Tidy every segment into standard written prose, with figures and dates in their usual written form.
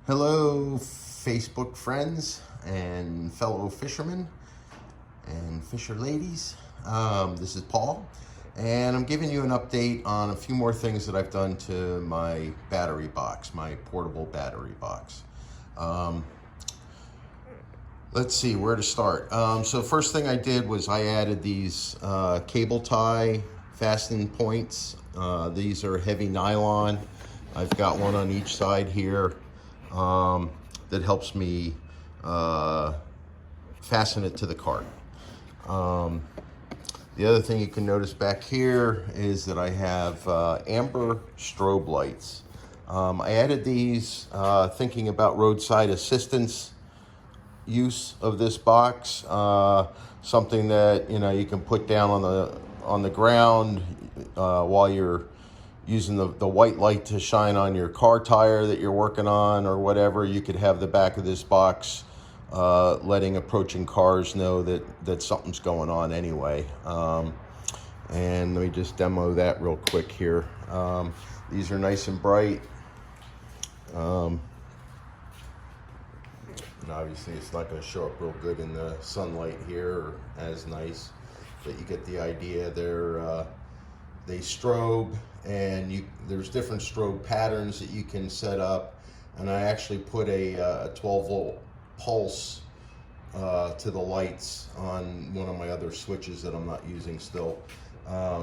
Hello, Facebook friends and fellow fishermen and fisher ladies. This is Paul, and I'm giving you an update on a few more things that I've done to my battery box, my portable battery box. Let's see where to start. So first thing I did was I added these cable tie fastening points. These are heavy nylon. I've got one on each side here that helps me fasten it to the cart. The other thing you can notice back here is that I have amber strobe lights. I added these thinking about roadside assistance use of this box, something that you can put down on the ground while you're using the white light to shine on your car tire that you're working on or whatever. You could have the back of this box letting approaching cars know that something's going on anyway. And let me just demo that real quick here. These are nice and bright. And obviously it's not going to show up real good in the sunlight here or as nice, but you get the idea. They strobe, and there's different strobe patterns that you can set up, and I actually put a 12-volt pulse to the lights on one of my other switches that I'm not using still,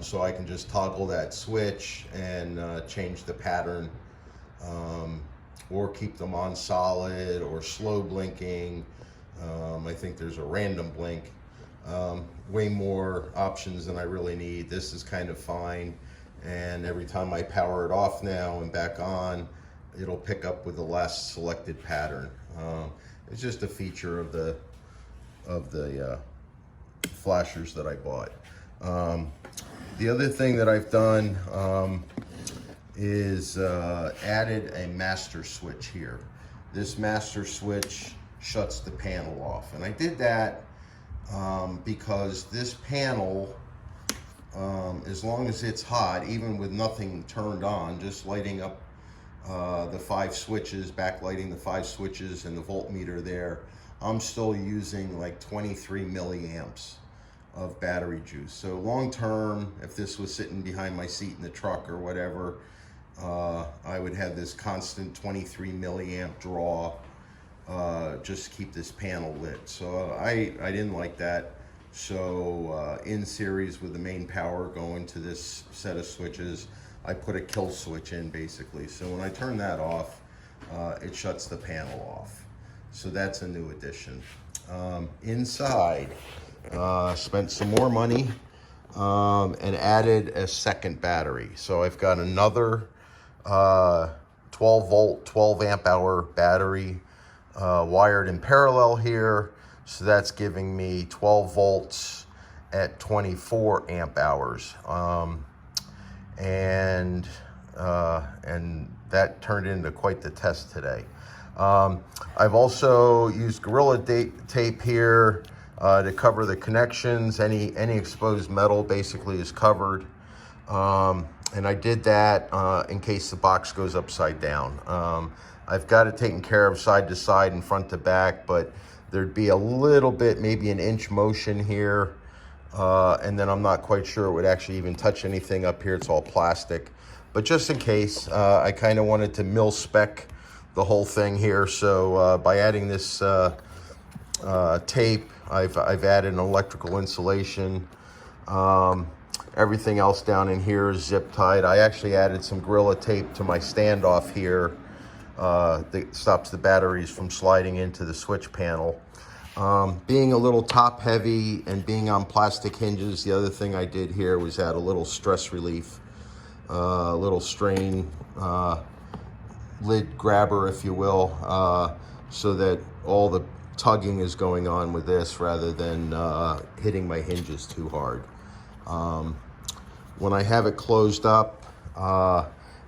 so I can just toggle that switch and change the pattern, or keep them on solid or slow blinking. I think there's a random blink. Way more options than I really need. This is kind of fine, and every time I power it off now and back on, it'll pick up with the last selected pattern. It's just a feature of the flashers that I bought. The other thing that I've done is added a master switch here. This master switch shuts the panel off, and I did that because this panel, as long as it's hot, even with nothing turned on, just lighting up the 5 switches, backlighting the 5 switches and the voltmeter there, I'm still using like 23 milliamps of battery juice. So long term, if this was sitting behind my seat in the truck or whatever, I would have this constant 23 milliamp draw, just to keep this panel lit. So I didn't like that. So in series with the main power going to this set of switches, I put a kill switch in basically. So when I turn that off, it shuts the panel off. So that's a new addition. Inside, spent some more money and added a second battery. So I've got another 12 volt, 12 amp hour battery wired in parallel here. So that's giving me 12 volts at 24 amp hours. And that turned into quite the test today. I've also used Gorilla tape here to cover the connections. Any exposed metal basically is covered. And I did that in case the box goes upside down. I've got it taken care of side to side and front to back, but there'd be a little bit, maybe an inch motion here. And then I'm not quite sure it would actually even touch anything up here. It's all plastic. But just in case, I kind of wanted to mil-spec the whole thing here. So by adding this tape, I've added an electrical insulation. Everything else down in here is zip tied. I actually added some Gorilla tape to my standoff here that stops the batteries from sliding into the switch panel. Being a little top heavy and being on plastic hinges, the other thing I did here was add a little stress relief, a little strain lid grabber, if you will, so that all the tugging is going on with this rather than hitting my hinges too hard. When I have it closed up,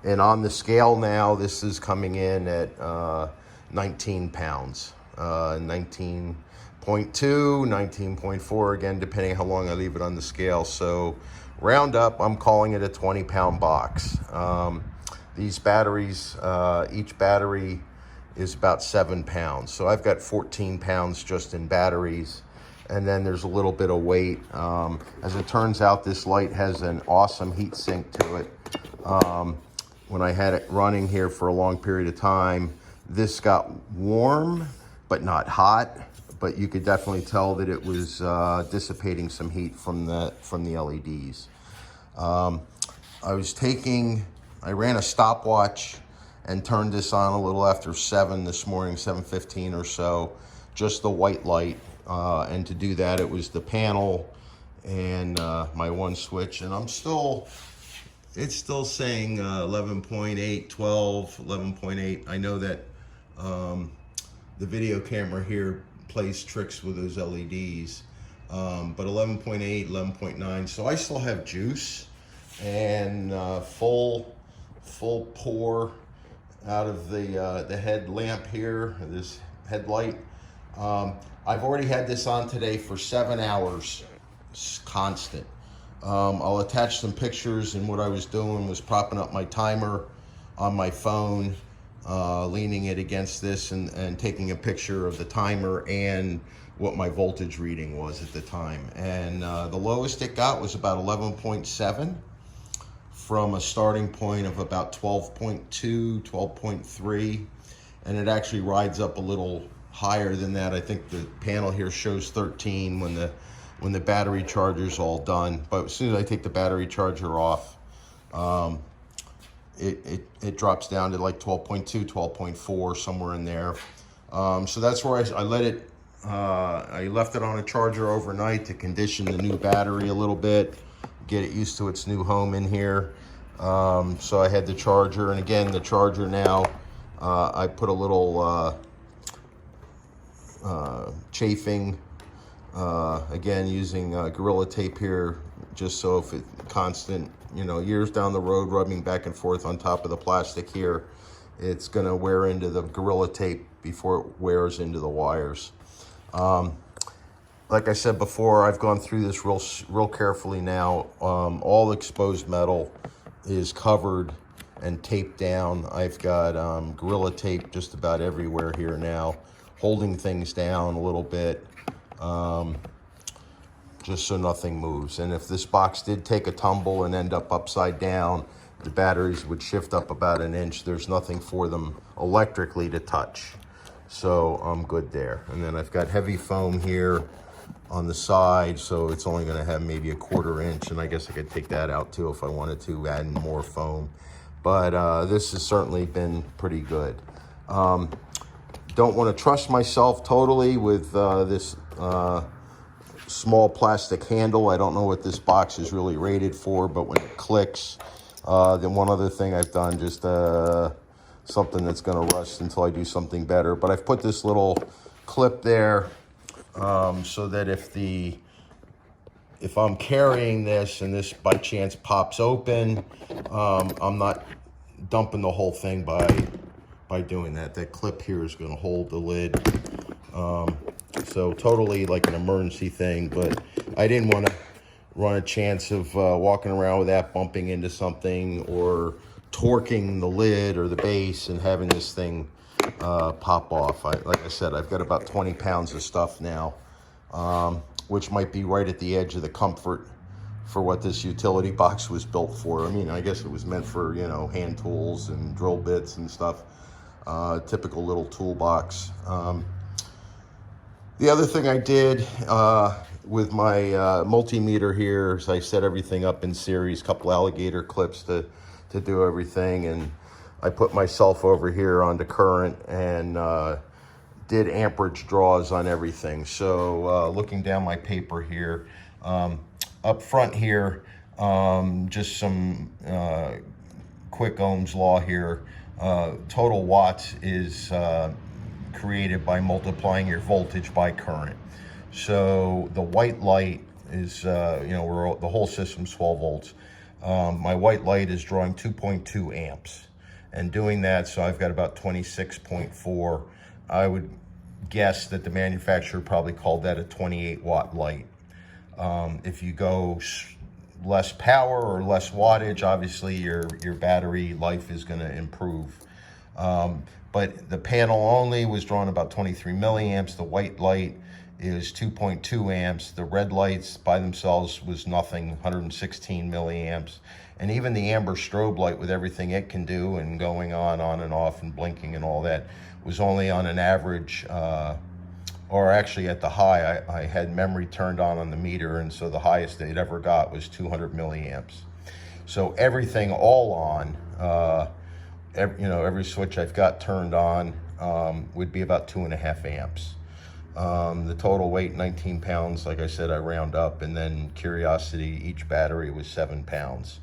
and on the scale now, this is coming in at 19 pounds, 19.2, 19.4, again, depending how long I leave it on the scale. So round up, I'm calling it a 20-pound box. These batteries, each battery is about 7 pounds. So I've got 14 pounds just in batteries. And then there's a little bit of weight. As it turns out, this light has an awesome heat sink to it. When I had it running here for a long period of time, this got warm, but not hot. But you could definitely tell that it was dissipating some heat from the LEDs. I ran a stopwatch and turned this on a little after 7 this morning, 7:15 or so, just the white light. And to do that, it was the panel and my one switch. And it's still saying 11.8, 12, 11.8. I know that the video camera here plays tricks with those LEDs, but 11.8, 11.9. So I still have juice and full pour out of the headlamp here, this headlight. I've already had this on today for 7 hours, constant. I'll attach some pictures, and what I was doing was propping up my timer on my phone, leaning it against this and taking a picture of the timer and what my voltage reading was at the time. And the lowest it got was about 11.7 from a starting point of about 12.2, 12.3, and it actually rides up a little higher than that. I think the panel here shows 13 when the battery charger's all done. But as soon as I take the battery charger off, it drops down to like 12.2, 12.4, somewhere in there. So that's where I let it. I left it on a charger overnight to condition the new battery a little bit, get it used to its new home in here. So I had the charger, and again, the charger now, I put a little chafing, again, using Gorilla Tape here, just so if it constant, years down the road, rubbing back and forth on top of the plastic here, it's gonna wear into the Gorilla Tape before it wears into the wires. Like I said before, I've gone through this real carefully now. All exposed metal is covered and taped down. I've got Gorilla Tape just about everywhere here now, holding things down a little bit, just so nothing moves. And if this box did take a tumble and end up upside down, the batteries would shift up about an inch. There's nothing for them electrically to touch. So I'm good there. And then I've got heavy foam here on the side, so it's only going to have maybe a 1/4 inch, and I guess I could take that out too if I wanted to, add more foam. But this has certainly been pretty good. Don't want to trust myself totally with this small plastic handle. I don't know what this box is really rated for, but when it clicks, then one other thing I've done, just something that's going to rust until I do something better. But I've put this little clip there so that if I'm carrying this and this by chance pops open, I'm not dumping the whole thing by doing that. That clip here is going to hold the lid. So totally like an emergency thing, but I didn't want to run a chance of walking around with that, bumping into something or torquing the lid or the base and having this thing pop off. Like I said, I've got about 20 pounds of stuff now, which might be right at the edge of the comfort for what this utility box was built for. I mean, I guess it was meant for, hand tools and drill bits and stuff. Typical little toolbox. The other thing I did with my multimeter here is I set everything up in series, couple alligator clips to do everything, and I put myself over here onto current and did amperage draws on everything. So looking down my paper here, up front here, just some quick Ohm's law here. Total watts is created by multiplying your voltage by current. So the white light is, the whole system's 12 volts. My white light is drawing 2.2 amps. And doing that, so I've got about 26.4. I would guess that the manufacturer probably called that a 28 watt light. If you go less power or less wattage, obviously your battery life is going to improve. but the panel only was drawing about 23 milliamps. The white light is 2.2 amps. The red lights by themselves was nothing, 116 milliamps. And even the amber strobe light with everything it can do and going on and off and blinking and all that was only on an average, or actually at the high, I had memory turned on the meter, and so the highest it ever got was 200 milliamps. So everything all on, every switch I've got turned on would be about 2.5 amps. The total weight, 19 pounds, like I said, I round up, and then Curiosity, each battery was 7 pounds.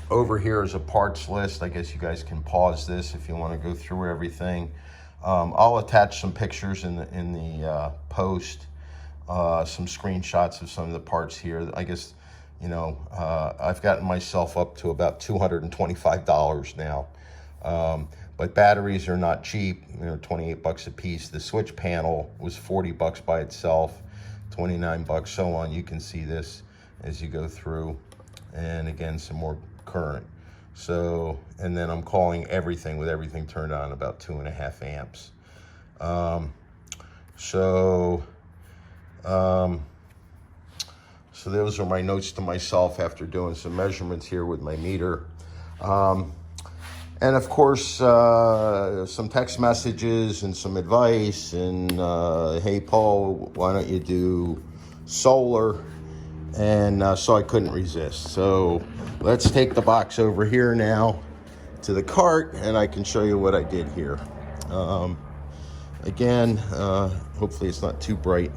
Over here is a parts list. I guess you guys can pause this if you want to go through everything. I'll attach some pictures in the post, some screenshots of some of the parts here. I guess, I've gotten myself up to about $225 now. But batteries are not cheap. 28 bucks a piece. The switch panel was 40 bucks by itself, 29 bucks, so on. You can see this as you go through. And again, some more current. So, and then I'm calling everything with everything turned on about 2.5 amps. So those are my notes to myself after doing some measurements here with my meter. And of course, some text messages and some advice and, hey, Paul, why don't you do solar? And so I couldn't resist. So let's take the box over here now to the cart, and I can show you what I did here. Again, hopefully it's not too bright.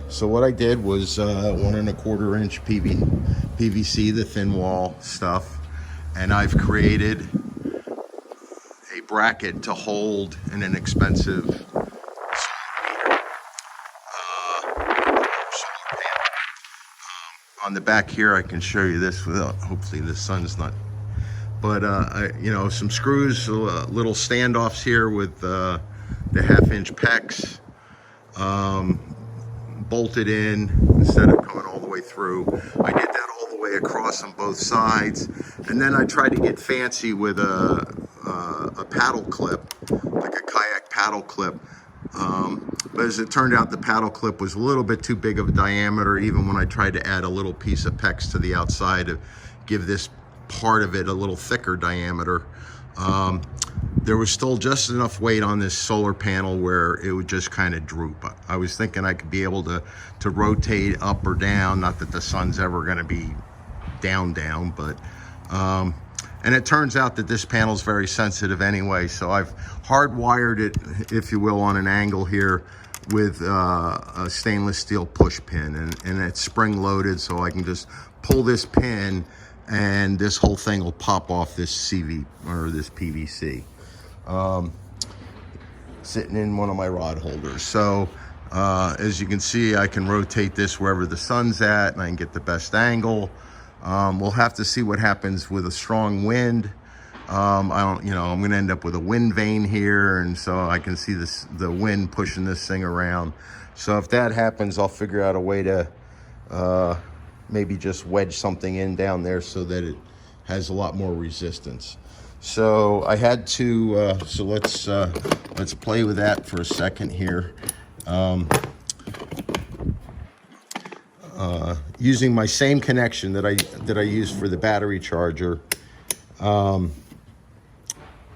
So what I did was 1¼ inch PVC, the thin wall stuff, and I've created a bracket to hold an inexpensive solar panel. On the back here, I can show you this without, hopefully the sun's not, but some screws, little standoffs here with the 1/2 inch PEX. Bolted in instead of going all the way through. I did that all the way across on both sides, and then I tried to get fancy with a paddle clip, like a kayak paddle clip. But as it turned out, the paddle clip was a little bit too big of a diameter, even when I tried to add a little piece of PEX to the outside to give this part of it a little thicker diameter. There was still just enough weight on this solar panel where it would just kind of droop. I was thinking I could be able to rotate up or down, not that the sun's ever going to be down, but and it turns out that this panel is very sensitive anyway, so I've hardwired it, if you will, on an angle here with a stainless steel push pin, and it's spring loaded, so I can just pull this pin and this whole thing will pop off this CV or this PVC. Sitting in one of my rod holders. So as you can see, I can rotate this wherever the sun's at, and I can get the best angle. We'll have to see what happens with a strong wind. I'm going to end up with a wind vane here, and so I can see the wind pushing this thing around. So if that happens, I'll figure out a way to maybe just wedge something in down there so that it has a lot more resistance. So I had to, so let's play with that for a second here. Using my same connection that I used for the battery charger,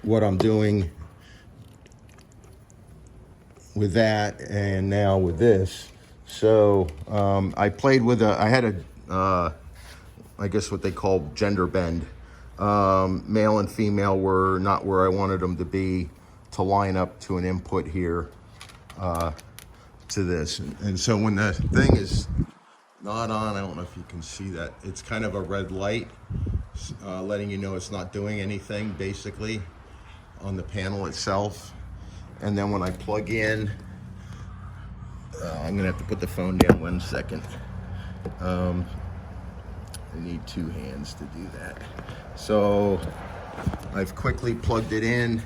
what I'm doing with that and now with this. So I played with I had a I guess what they call gender bend. Male and female were not where I wanted them to be to line up to an input here to this. And so when the thing is not on, I don't know if you can see that, it's kind of a red light letting you know it's not doing anything basically on the panel itself. And then when I plug in, I'm gonna have to put the phone down 1 second. I need 2 hands to do that. So I've quickly plugged it in.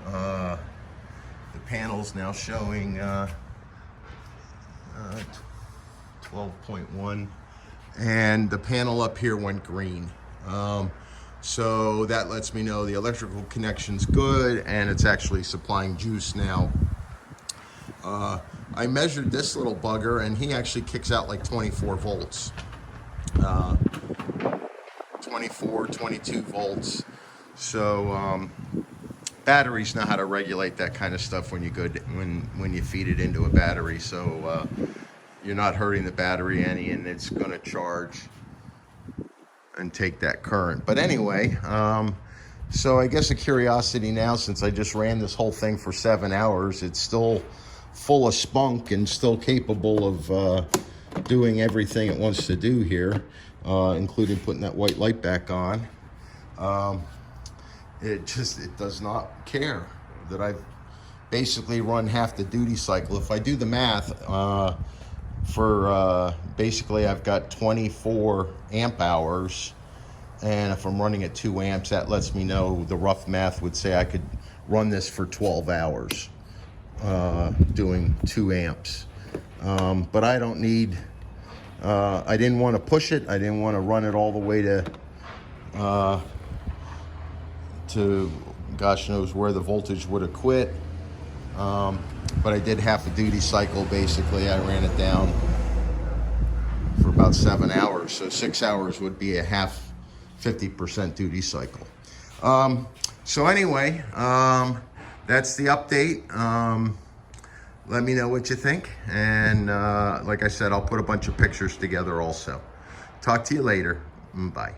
The panel's now showing 12.1, and the panel up here went green. So that lets me know the electrical connection's good and it's actually supplying juice now. I measured this little bugger and he actually kicks out like 24 volts. 24, 22 volts. So batteries know how to regulate that kind of stuff when you when you feed it into a battery. So you're not hurting the battery any, and it's going to charge and take that current. But anyway, so I guess a curiosity now, since I just ran this whole thing for 7 hours, it's still full of spunk and still capable of doing everything it wants to do here, including putting that white light back on. It does not care that I've basically run half the duty cycle. If I do the math, basically I've got 24 amp hours, and if I'm running at 2 amps, that lets me know, the rough math would say I could run this for 12 hours doing 2 amps. But I don't need, I didn't want to push it. I didn't want to run it all the way to gosh knows where the voltage would have quit. But I did half a duty cycle. Basically, I ran it down for about 7 hours. So 6 hours would be a half 50% duty cycle. So anyway, that's the update. Let me know what you think. And like I said, I'll put a bunch of pictures together also. Talk to you later. Bye.